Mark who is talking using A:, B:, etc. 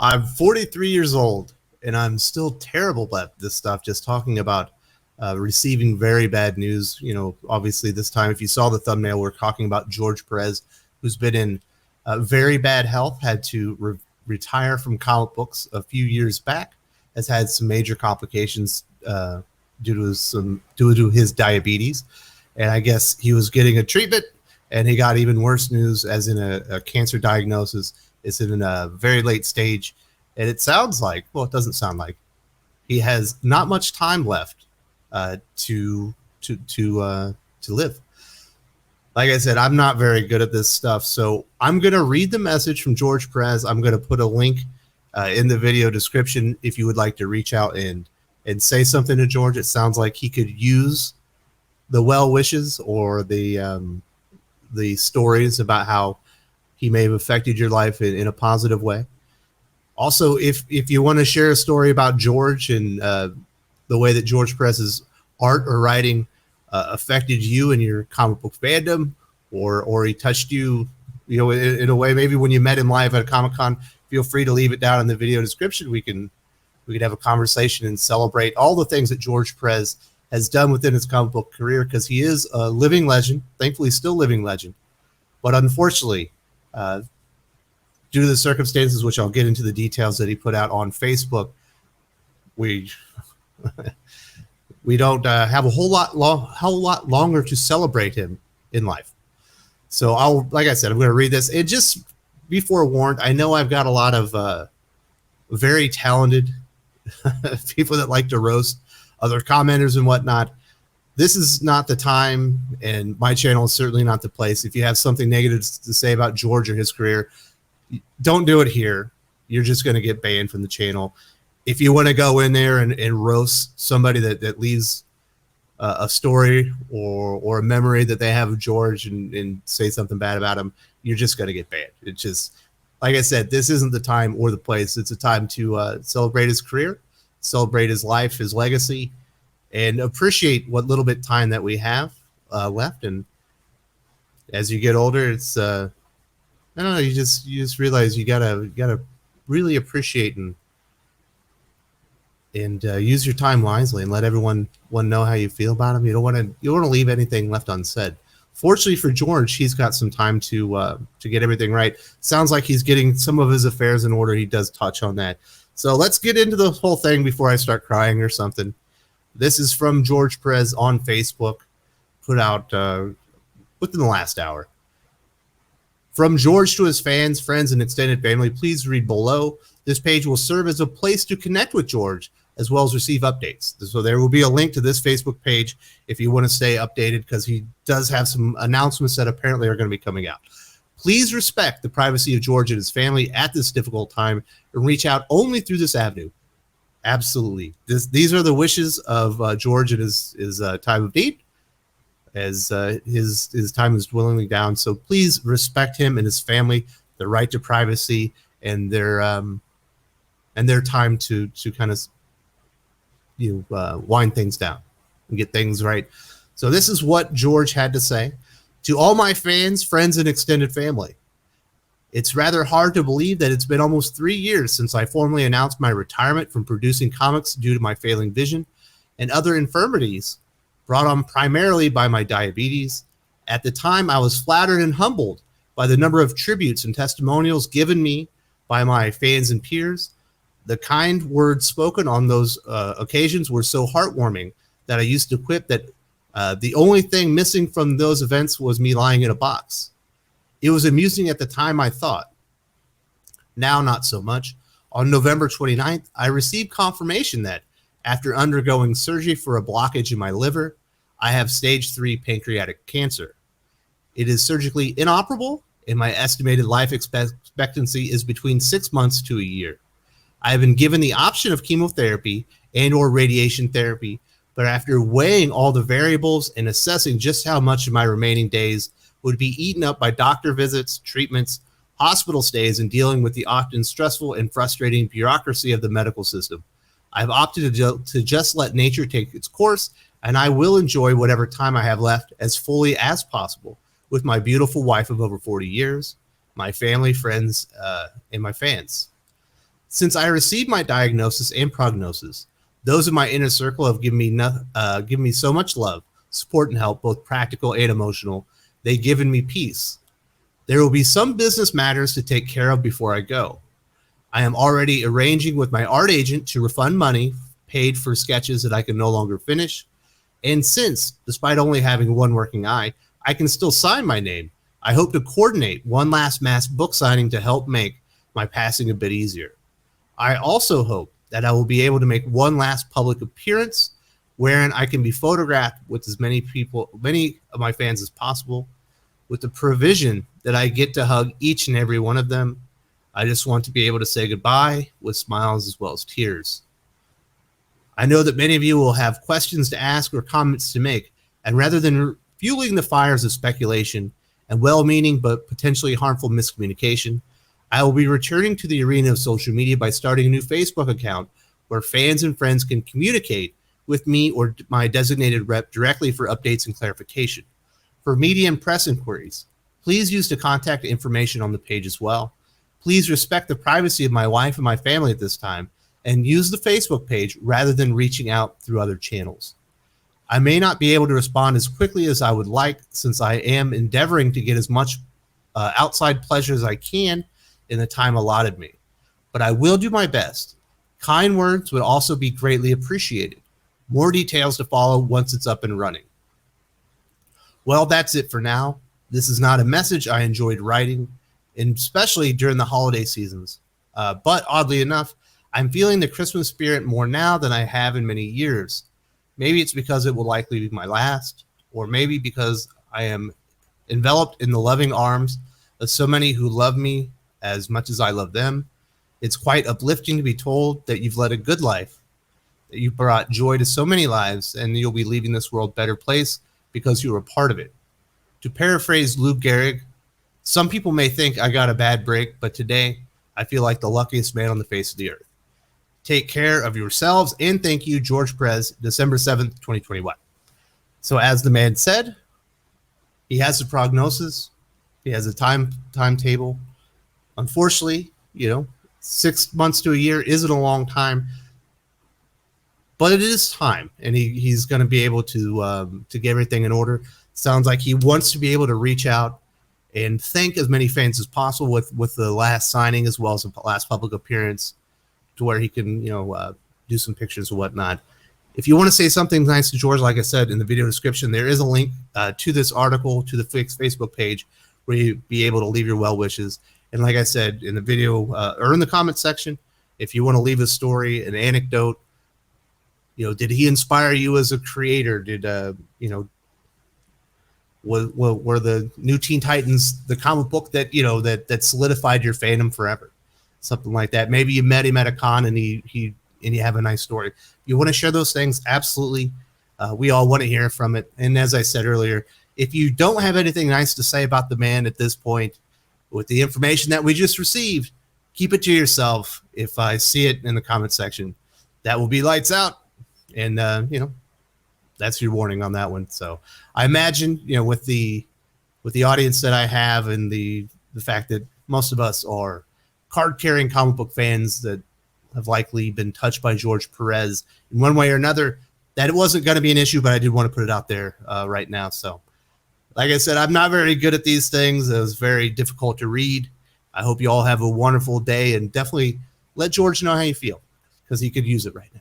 A: I'm 43 years old, and I'm still terrible at this stuff. Just talking about receiving very bad news. Obviously, this time, if you saw the thumbnail, we're talking about George Perez, who's been in very bad health, had to retire from comic books a few years back, has had some major complications due to his diabetes, and I guess he was getting a treatment, and he got even worse news, as in a cancer diagnosis. It's in a very late stage, and it sounds like, well, it doesn't sound like, he has not much time left to live. Like I said, I'm not very good at this stuff, so I'm going to read the message from George Perez. I'm going to put a link in the video description if you would like to reach out and say something to George. It sounds like he could use the well wishes or the stories about how he may have affected your life in a positive way. Also, if you want to share a story about George and the way that George Perez's art or writing affected you and your comic book fandom, or he touched you, in a way, maybe when you met him live at a Comic-Con, feel free to leave it down in the video description. We could have a conversation and celebrate all the things that George Perez has done within his comic book career, because he is a living legend, thankfully still living legend. But unfortunately, due to the circumstances, which I'll get into the details, that he put out on Facebook, we don't have a whole lot longer to celebrate him in life. So like I said, I'm going to read this. And just be forewarned, I know I've got a lot of very talented people that like to roast other commenters and whatnot. This is not the time, and my channel is certainly not the place. If you have something negative to say about George or his career, don't do it here. You're just going to get banned from the channel. If you want to go in there and roast somebody that leaves a story or a memory that they have of George and say something bad about him, you're just going to get banned. It's just, like I said, this isn't the time or the place. It's a time to celebrate his career, celebrate his life, his legacy, and appreciate what little bit time that we have left. And as you get older, it's I don't know, you just realize you gotta really appreciate and use your time wisely and let everyone know how you feel about him. You don't want to leave anything left unsaid. Fortunately for George, he's got some time to get everything right. Sounds like he's getting some of his affairs in order. He does touch on that. So let's get into the whole thing before I start crying or something. This is from George Perez on Facebook, put out within the last hour. From George to his fans, friends, and extended family, please read below. This page will serve as a place to connect with George, as well as receive updates. So there will be a link to this Facebook page if you want to stay updated, because he does have some announcements that apparently are going to be coming out. Please respect the privacy of George and his family at this difficult time and reach out only through this avenue. Absolutely. These are the wishes of George in his time of need, as his time is dwindling down. So please respect him and his family, the right to privacy, and their time to kind of wind things down and get things right. So this is what George had to say. To all my fans, friends, and extended family, it's rather hard to believe that it's been almost 3 years since I formally announced my retirement from producing comics due to my failing vision and other infirmities brought on primarily by my diabetes. At the time, I was flattered and humbled by the number of tributes and testimonials given me by my fans and peers. The kind words spoken on those occasions were so heartwarming that I used to quip that the only thing missing from those events was me lying in a box. It was amusing at the time, I thought. Now, not so much. On November 29th, I received confirmation that after undergoing surgery for a blockage in my liver, I have stage 3 pancreatic cancer. It is surgically inoperable, and my estimated life expectancy is between 6 months to a year. I have been given the option of chemotherapy and or radiation therapy, but after weighing all the variables and assessing just how much of my remaining days would be eaten up by doctor visits, treatments, hospital stays, and dealing with the often stressful and frustrating bureaucracy of the medical system, I've opted to just let nature take its course, and I will enjoy whatever time I have left as fully as possible with my beautiful wife of over 40 years, my family, friends, and my fans. Since I received my diagnosis and prognosis, those in my inner circle have given me so much love, support, and help, both practical and emotional. They've given me peace. There will be some business matters to take care of before I go. I am already arranging with my art agent to refund money paid for sketches that I can no longer finish. And since, despite only having one working eye, I can still sign my name, I hope to coordinate one last mass book signing to help make my passing a bit easier. I also hope that I will be able to make one last public appearance wherein I can be photographed with as many of my fans as possible, with the provision that I get to hug each and every one of them. I just want to be able to say goodbye with smiles as well as tears. I know that many of you will have questions to ask or comments to make, and rather than fueling the fires of speculation and well-meaning but potentially harmful miscommunication, I will be returning to the arena of social media by starting a new Facebook account where fans and friends can communicate with me or my designated rep directly for updates and clarification. For media and press inquiries, please use the contact information on the page as well. Please respect the privacy of my wife and my family at this time, and use the Facebook page rather than reaching out through other channels. I may not be able to respond as quickly as I would like, since I am endeavoring to get as much outside pleasure as I can in the time allotted me, but I will do my best. Kind words would also be greatly appreciated. More details to follow once it's up and running. Well, that's it for now. This is not a message I enjoyed writing, and especially during the holiday seasons. But oddly enough, I'm feeling the Christmas spirit more now than I have in many years. Maybe it's because it will likely be my last, or maybe because I am enveloped in the loving arms of so many who love me as much as I love them. It's quite uplifting to be told that you've led a good life, that you've brought joy to so many lives, and you'll be leaving this world a better place because you were a part of it. To paraphrase Lou Gehrig, some people may think I got a bad break, but today I feel like the luckiest man on the face of the earth. Take care of yourselves, and thank you, George Pérez, December 7th, 2021. So as the man said, he has a prognosis. He has a timetable. Unfortunately, 6 months to a year isn't a long time, but it is time, and he's going to be able to get everything in order. Sounds like he wants to be able to reach out and thank as many fans as possible with the last signing as well as the last public appearance, to where he can do some pictures and whatnot. If you want to say something nice to George, like I said in the video description, there is a link to this article, to the Facebook page, where you'll be able to leave your well wishes. And like I said in the video or in the comment section, if you want to leave a story, an anecdote, did he inspire you as a creator? Did were the New Teen Titans the comic book that that solidified your fandom forever? Something like that. Maybe you met him at a con and you have a nice story. You want to share those things? Absolutely. We all want to hear from it. And as I said earlier, if you don't have anything nice to say about the man at this point, with the information that we just received, keep it to yourself. If I see it in the comment section, that will be lights out. And, that's your warning on that one. So I imagine, with the audience that I have, and the fact that most of us are card-carrying comic book fans that have likely been touched by George Pérez in one way or another, that it wasn't going to be an issue, but I did want to put it out there right now. So like I said, I'm not very good at these things. It was very difficult to read. I hope you all have a wonderful day, and definitely let George know how you feel, because he could use it right now.